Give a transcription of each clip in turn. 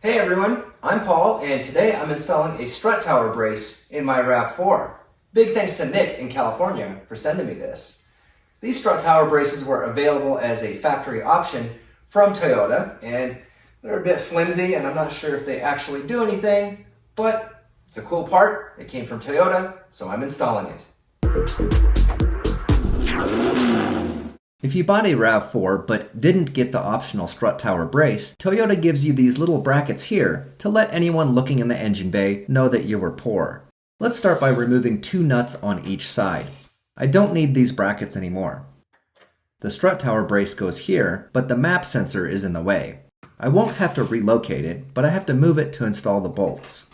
Hey everyone, I'm Paul, and today I'm installing a strut tower brace in my RAV4. Big thanks to Nick in California for sending me this. These strut tower braces were available as a factory option from Toyota, and they're a bit flimsy and I'm not sure if they actually do anything, but it's a cool part. It came from Toyota, so I'm installing it. If you bought a RAV4 but didn't get the optional strut tower brace, Toyota gives you these little brackets here to let anyone looking in the engine bay know that you were poor. Let's start by removing 2 nuts on each side. I don't need these brackets anymore. The strut tower brace goes here, but the map sensor is in the way. I won't have to relocate it, but I have to move it to install the bolts.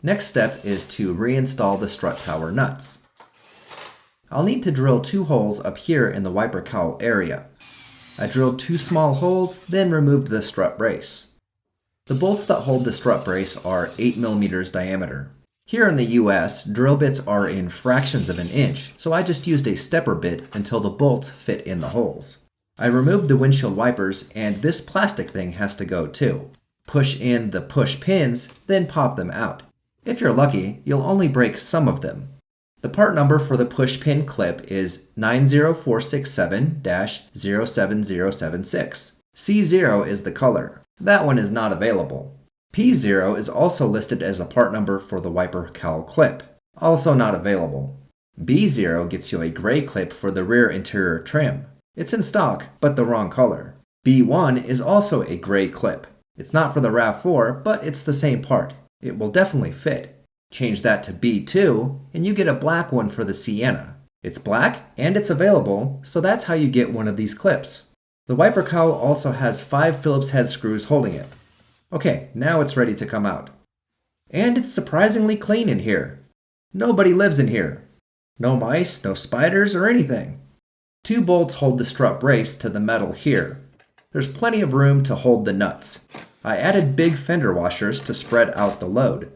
Next step is to reinstall the strut tower nuts. I'll need to drill 2 holes up here in the wiper cowl area. I drilled 2 small holes, then removed the strut brace. The bolts that hold the strut brace are 8 mm diameter. Here in the US, drill bits are in fractions of an inch, so I just used a stepper bit until the bolts fit in the holes. I removed the windshield wipers, and this plastic thing has to go too. Push in the push pins, then pop them out. If you're lucky, you'll only break some of them. The part number for the push pin clip is 90467-07076. C0 is the color. That one is not available. P0 is also listed as a part number for the wiper cowl clip. Also not available. B0 gets you a gray clip for the rear interior trim. It's in stock, but the wrong color. B1 is also a gray clip. It's not for the RAV4, but it's the same part. It will definitely fit. Change that to B2, and you get a black one for the Sienna. It's black, and it's available, so that's how you get one of these clips. The wiper cowl also has 5 Phillips head screws holding it. Okay, now it's ready to come out. And it's surprisingly clean in here. Nobody lives in here. No mice, no spiders, or anything. 2 bolts hold the strut brace to the metal here. There's plenty of room to hold the nuts. I added big fender washers to spread out the load.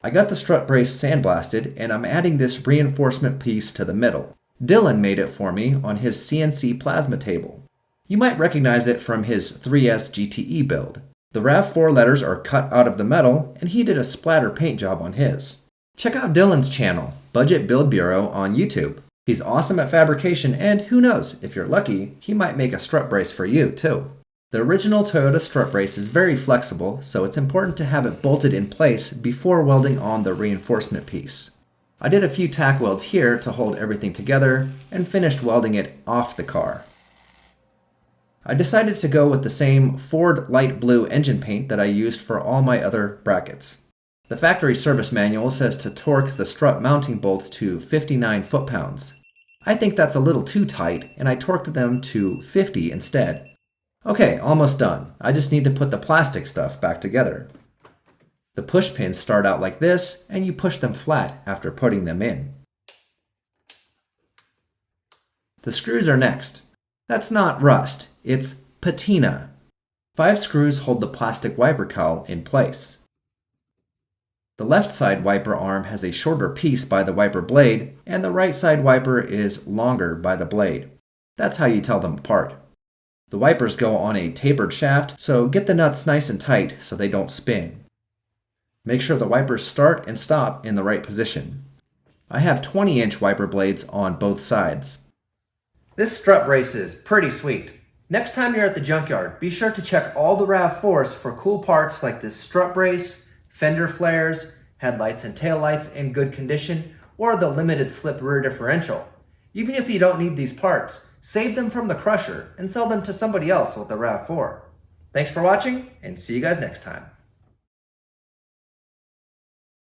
I got the strut brace sandblasted, and I'm adding this reinforcement piece to the middle. Dillon made it for me on his CNC plasma table. You might recognize it from his 3S GTE build. The RAV4 letters are cut out of the metal, and he did a splatter paint job on his. Check out Dillon's channel, Budget Build Bureau, on YouTube. He's awesome at fabrication, and who knows, if you're lucky, he might make a strut brace for you too. The original Toyota strut brace is very flexible, so it's important to have it bolted in place before welding on the reinforcement piece. I did a few tack welds here to hold everything together and finished welding it off the car. I decided to go with the same Ford light blue engine paint that I used for all my other brackets. The factory service manual says to torque the strut mounting bolts to 59 foot-pounds. I think that's a little too tight, and I torqued them to 50 instead. Okay, almost done. I just need to put the plastic stuff back together. The push pins start out like this, and you push them flat after putting them in. The screws are next. That's not rust, it's patina. 5 screws hold the plastic wiper cowl in place. The left side wiper arm has a shorter piece by the wiper blade, and the right side wiper is longer by the blade. That's how you tell them apart. The wipers go on a tapered shaft, so get the nuts nice and tight so they don't spin. Make sure the wipers start and stop in the right position. I have 20-inch wiper blades on both sides. This strut brace is pretty sweet. Next time you're at the junkyard, be sure to check all the RAV4s for cool parts like this strut brace, fender flares, headlights and taillights in good condition, or the limited slip rear differential. Even if you don't need these parts, save them from the crusher and sell them to somebody else with the RAV4. Thanks for watching, and see you guys next time.